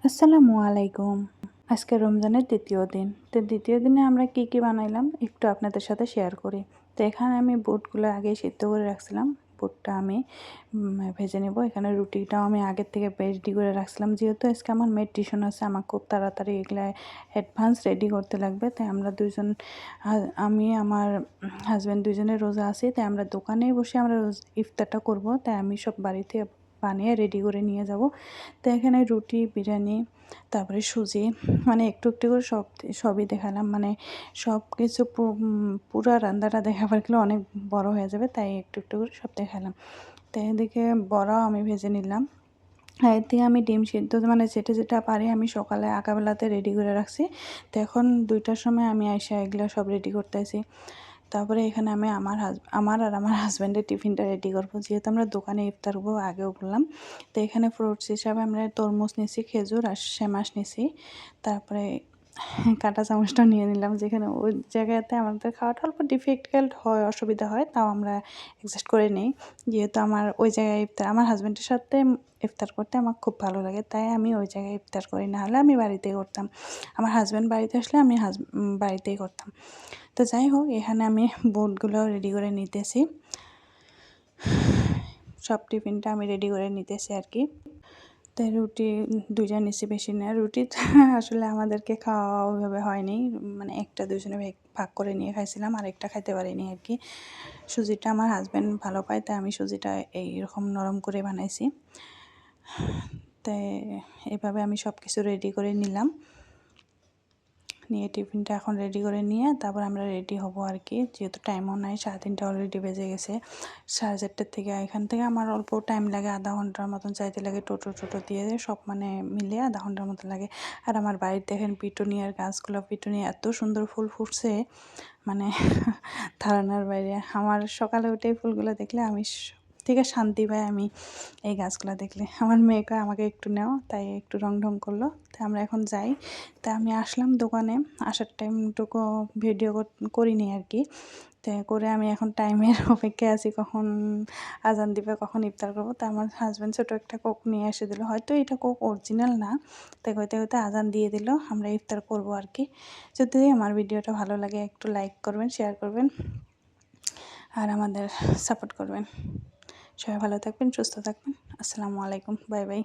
আসসালামু আলাইকুম। আজকে রমজানের ২য় দিন। তো ২য় দিনে আমরা কি বানাইলাম একটু আপনাদের সাথে শেয়ার করি। তো এখানে আমি বুটগুলো আগেই সিদ্ধ করে রাখছিলাম। বুটটা আমি ভেজে নেব। এখানে রুটিটাও আমি আগের থেকে রেডি করে রাখছিলাম। যেহেতু আজকে আমার মেয়ের টিউশন আছে, আমার খুব তাড়াতাড়ি এগুলা অ্যাডভান্স রেডি করতে লাগবে। তাই আমরা দুইজন আমি আমার হাজব্যান্ড দুইজনে রোজা আছি। তাই আমরা দোকানেই বসে আমরা ইফতারটা করব। তাই আমি সব বাড়িতে বানিয়ে রেডি করে নিয়ে যাব। তো এখানে রুটি, বিরিয়ানি, তারপরে সুজি, মানে একটু একটু করে সবই দেখালাম। মানে সব কিছু পুরা রান্নাটা দেখাবার গেলে অনেক বড় হয়ে যাবে, তাই একটু একটু করে সব দেখালাম। তো এদিকে বড়াও আমি ভেজে নিলাম। আর এর থেকে আমি ডিম সিদ্ধ মানে যেটা পারি আমি সকালে আঁকাবেলাতে রেডি করে রাখছি। তো এখন ২টার সময় আমি আইসা এগুলো সব রেডি করতেছি। তারপরে এখানে আমি আমার আর আমার হাজব্যান্ডের টিফিনটা রেডি করবো। যেহেতু আমরা দোকানে ইফতার করবো আগেও বললাম। তো এখানে ফ্রুটস হিসাবে আমরা তরমুজ নিছি, খেজুর আর সেমাস নিছি। তারপরে কাঁটা চামচটা নিয়ে নিলাম, যেখানে ওই জায়গাতে আমাদের খাওয়াটা অল্প ডিফিকাল্ট হয়, অসুবিধা হয়, তাও আমরা অ্যাডজাস্ট করে নিই। যেহেতু আমার ওই জায়গায় আমার হাজব্যান্ডের সাথে ইফতার করতে আমার খুব ভালো লাগে, তাই আমি ওই জায়গায় ইফতার করি, না হলে আমি বাড়িতেই করতাম। আমার হাজব্যান্ড বাড়িতে আসলে আমি বাড়িতেই করতাম। তো যাই হোক, এখানে আমি বুটগুলো রেডি করে নিতেছি। সব টিফিনটা আমি রেডি করে নিতেছি আর কি। তাই রুটি 2টা নিছি, বেশি না। রুটি আসলে আমাদেরকে খাওয়া ওইভাবে হয়নি, মানে একটা দুজনে ভাগ করে নিয়ে খাইছিলাম, আর একটা খাইতে পারিনি আর কি। সুজিটা আমার হাজব্যান্ড ভালো পায়, তাই আমি সুজিটা এইরকম নরম করে বানাইছি। তাই এভাবে আমি সব কিছু রেডি করে নিলাম, নিয়ে টিফিনটা এখন রেডি করে নিয়ে তারপর আমরা রেডি হব আর কি। যেহেতু টাইমও নাই, 3:30 অলরেডি বেজে গেছে। 4:30 থেকে এখান থেকে আমার অল্প টাইম লাগে, আধা ঘন্টার মতন যাইতে লাগে। টোটো দিয়ে সব মানে মিলিয়ে আধা ঘন্টার মতো লাগে। আর আমার বাড়িতে দেখেন পিটুনিয়ার গাছগুলো, পিটুনিয়া এত সুন্দর ফুল ফুটছে, মানে ধারণার বাইরে। আমার সকালে উঠে ফুলগুলো দেখলে আমি থেকে শান্তি পাই আমি এই গাছগুলো দেখলে। আমার মেয়েকে আমাকে একটু নেও, তাই একটু রং করলো। তাই আমরা এখন যাই। তা আমি আসলাম দোকানে, আসার টাইমটুকু ভিডিও করিনি আর কি। তাই করে আমি এখন টাইমের অপেক্ষায় আছি, কখন আজান দিবে, কখন ইফতার করবো। তা আমার হাজব্যান্ড ছোটো একটা কোক নিয়ে এসে দিল, হয়তো এটা কোক অরিজিনাল না। তাই হইতে আজান দিয়ে দিল, আমরা ইফতার করবো আর কি। যদি আমার ভিডিওটা ভালো লাগে একটু লাইক করবেন, শেয়ার করবেন, আর আমাদের সাপোর্ট করবেন। সবাই ভালো থাকবেন, সুস্থ থাকবেন। আসসালামু আলাইকুম, বাই বাই।